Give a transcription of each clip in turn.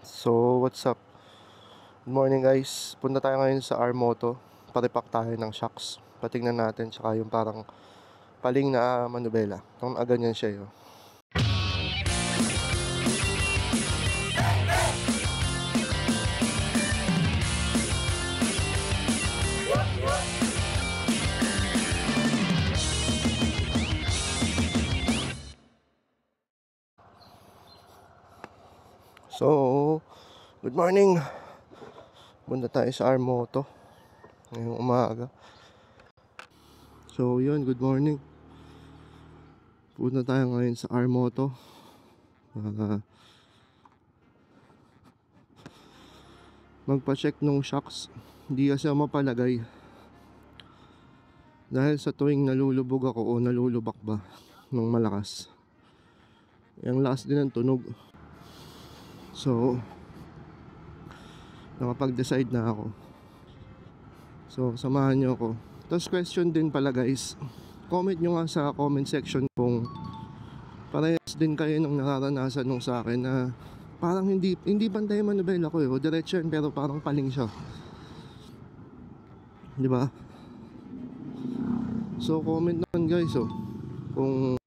So, what's up? Good morning guys. Punta tayo ngayon sa R-Moto. Paripak tayo ng shocks. Patingnan natin, tsaka yung parang paling na manubela. Kung ganyan siya yun. So, good morning. Punta tayo sa R-Moto ngayong umaga. So, yun, good morning. Punta tayo ngayon sa R-Moto. Magpa-check nung shocks. Hindi kasi mapalagay. Dahil sa tuwing nalulubog ako o nalulubak ba ng malakas, yung lakas din ng tunog. So, nakapag-decide na ako. So, samahan nyo ako. Tapos question din pala guys, comment nyo nga sa comment section kung parehas din kayo nung nararanasan nung sa akin na parang hindi pantay manubela ko o diretso yun, pero parang paling siya, di ba? So, comment naman guys kung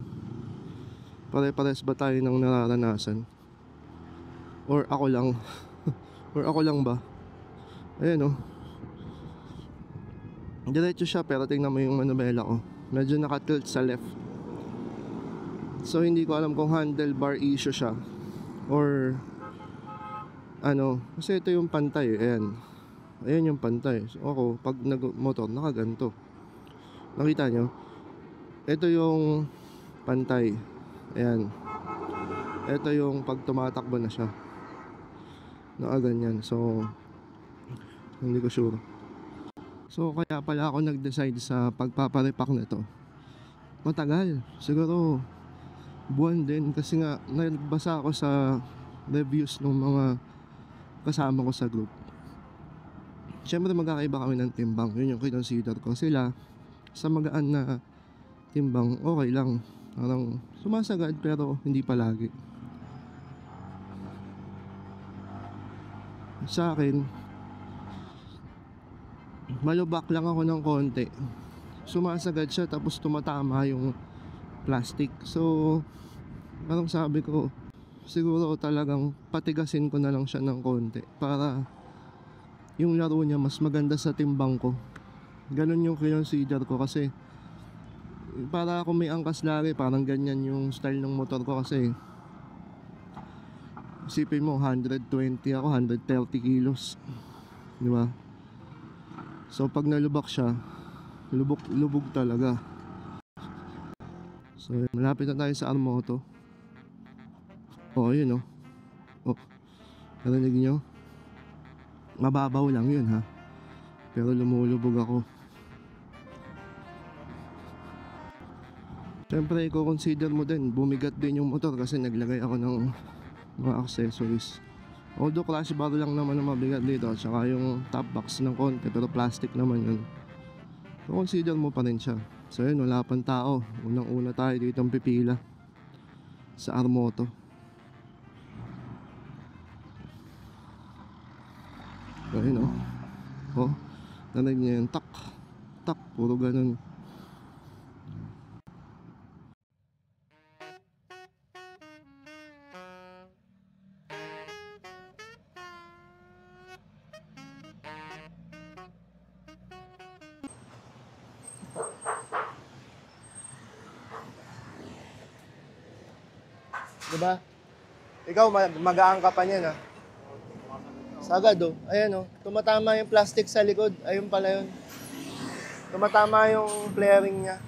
pare-pares ba tayo nang nararanasan, or ako lang or ako lang ba. Ayan diretso siya, pero tingnan mo yung manubela ko, medyo nakatilt sa left. So hindi ko alam kung handlebar issue siya or ano, kasi ito yung pantay. Ayan yung pantay. So ako, pag nag-motor, nakaganto. Nakita nyo? Ito yung pantay. Ayan. Ito yung pag tumatakbo na siya, nakaganyan. So hindi ko sure. So kaya pala ako nag-decide sa pagpaparipak na to. Matagal, siguro buwan din, kasi nga nagbasa ako sa reviews ng mga kasama ko sa group. Siyempre magkakaiba kami ng timbang, yun yung kinonsider ko. Sila sa magaan na timbang, okay lang, parang sumasagad, pero hindi palagi. Sa akin, malubak lang ako ng konti, sumasagad siya, tapos tumatama yung plastic. So parang sabi ko, siguro talagang patigasin ko na lang siya ng konti para yung laro niya mas maganda sa timbang ko. Ganun yung kinonsider ko, kasi para ako may angkas lagi, parang ganyan yung style ng motor ko. Kasi isipin mo, 120 ako, 130 kilos, di ba? So pag nalubak siya, lubog talaga. So malapit na tayo sa R-Moto. Yun narinig nyo? Mababaw lang yun ha, pero lumulubog ako. Siyempre i-consider mo din, bumigat din yung motor kasi naglagay ako ng mga accessories. Although crash bar lang naman ang mabigat dito, at saka yung top box ng konti, pero plastic naman yun. So consider mo pa rin siya. So yun, wala pang tao. Unang-una tayo dito ang pipila sa R-Moto. Ayun narinig niya yung tak, puro ganun. Diba? Ikaw mag-aang ka pa niyan sagad ayan tumatama yung plastic sa likod. Ayun pala yun, tumatama yung flaring niya.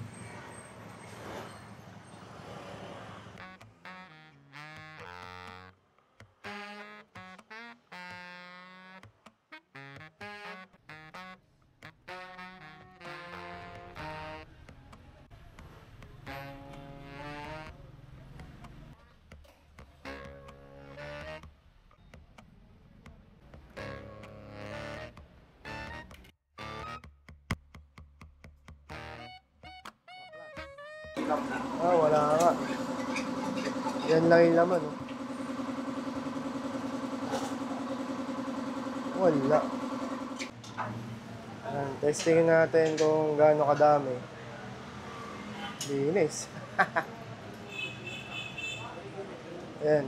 Wala nga. Yan lang yung laman Wala. Ayan, testingin natin kung gaano kadami. Linis. Ayan.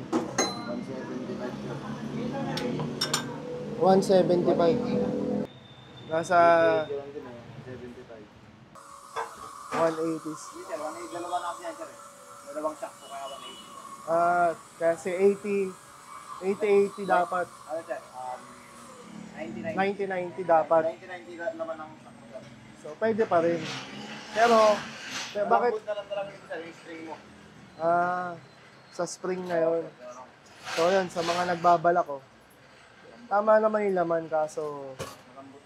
175. Nasa 180s. Dalawa na yan, sir. Dalawang shock po kaya 180. Kasi 80 dapat. Ano, sir? 90 dapat. 90 naman ang shock mo, sir. So, pwede pa rin. Pero bakit? Bakit? Na lang talaga yung sir, yung string mo. Sa spring na yon. So, yun, sa mga nagbabalak ko. Tama naman yung laman, kaso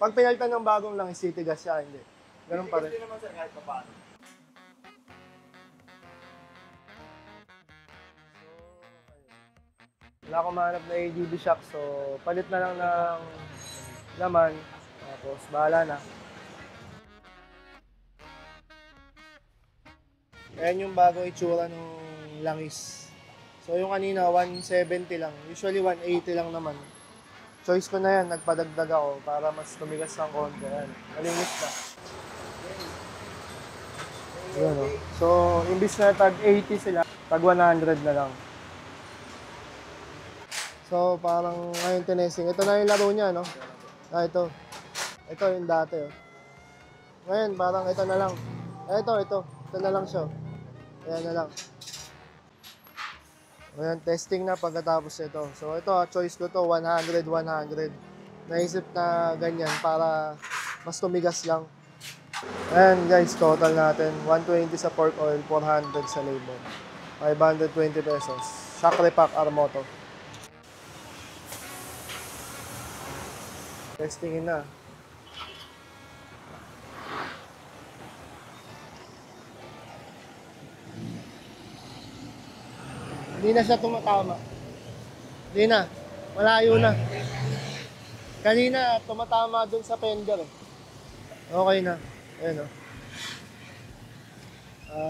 pag pinalitan ng bagong lang, isitigas siya, hindi. Ganun pa rin. Hindi naman, sir, kahit pa paano. Wala akong mahanap na ADB shock, so palit na lang ng laman, tapos bahala na. Ayan yung bago itsura ng langis. So yung kanina 170 lang, usually 180 lang naman. Choice ko na yan, nagpadagdag ako para mas tumigas ng konti. Ayan, malinis na. Ayan, oh. So imbis na tag 80 sila, tag 100 na lang. So, parang ngayon tinesting. Ito na yung laro niya, no? Ito. Ito yung dati, oh. Ngayon, parang ito na lang. Ito. Ito na lang siya. Ayan na lang. Ayan, testing na pagkatapos ito. So, ito, choice ko to 100, 100. Naisip na ganyan para mas tumigas lang. Ayan, guys, total natin. 120 sa pork oil, 400 sa labor. 520 pesos. Shock repack Armoto. Testingin na. Hindi na siya tumatama. Hindi na. Malayo na. Kanina, tumatama dun sa fender. Okay na. Ayan, oh.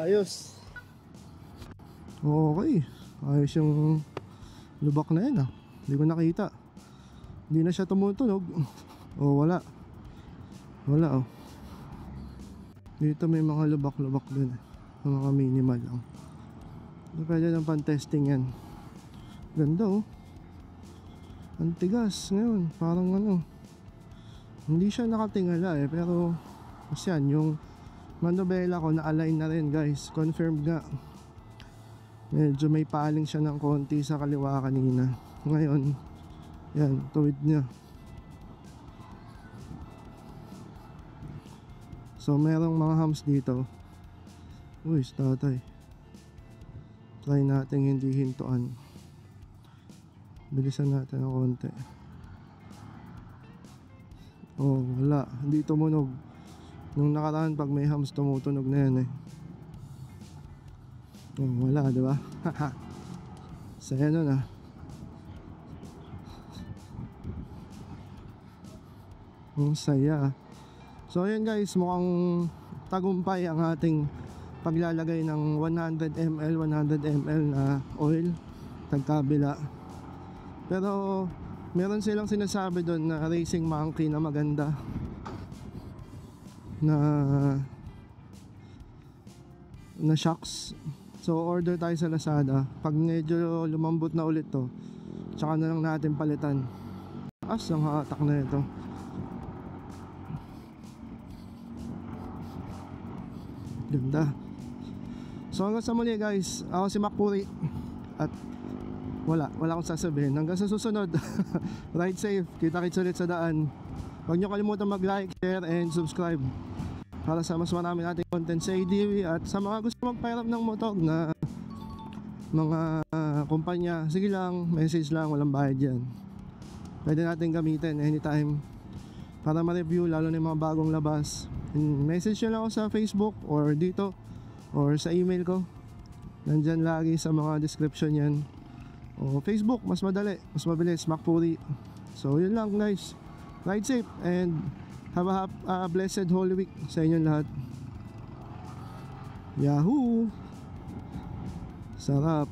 Ayos. Okay. Ayos yung lubak na yan, ah. Hindi ko nakita. Hindi na siya tumutunog. Oh, wala. Wala, oh. Dito may mga lubak-lubak din. Mga minimal lang. Pwede lang pan-testing yan. Ganda, oh. Ang tigas ngayon. Parang ano. Hindi siya nakatingala eh. Pero, kasi yan, yung manobela ko na-align na rin, guys. Confirmed nga. Medyo may paling siya ng konti sa kaliwa kanina. Ngayon, yan, tuwid niya. So, merong mga hams dito. Uy, tatay. Try natin hindi hintuan. Bilisan natin ng konti. Oh, wala. Hindi tumunog. Nung nakaraan, pag may hams, tumutunog na yan eh. Oh, wala, diba? Saya nun ah. Ang saya. So ayun guys, mukhang tagumpay ang ating paglalagay ng 100 ml na oil tagkabila. Pero meron silang sinasabi doon na Racing Monkey na maganda na shocks. So order tayo sa Lazada. Pag medyo lumambot na ulit to, tsaka na lang natin palitan. Ang hatak na ito. Ganda. So hanggang sa muli guys, ako si Macpuri. At wala akong sasabihin. Hanggang sa susunod. Ride safe, kita-kits ulit sa daan. Huwag nyo kalimutan mag-like, share, and subscribe para sa mas marami nating content sa ADV. At sa mga gusto magpa-hirap ng motor na mga kumpanya, sige lang, message lang, walang bayad yan. Pwede natin gamitin anytime para ma-review, lalo na yung mga bagong labas. Message nyo lang ako sa Facebook or dito or sa email ko. Nandyan lagi sa mga description yan. O Facebook, mas madali, mas mabilis, Macpuri. So yun lang guys. Ride safe and have a blessed Holy Week sa inyong lahat. Yahoo! Sarap.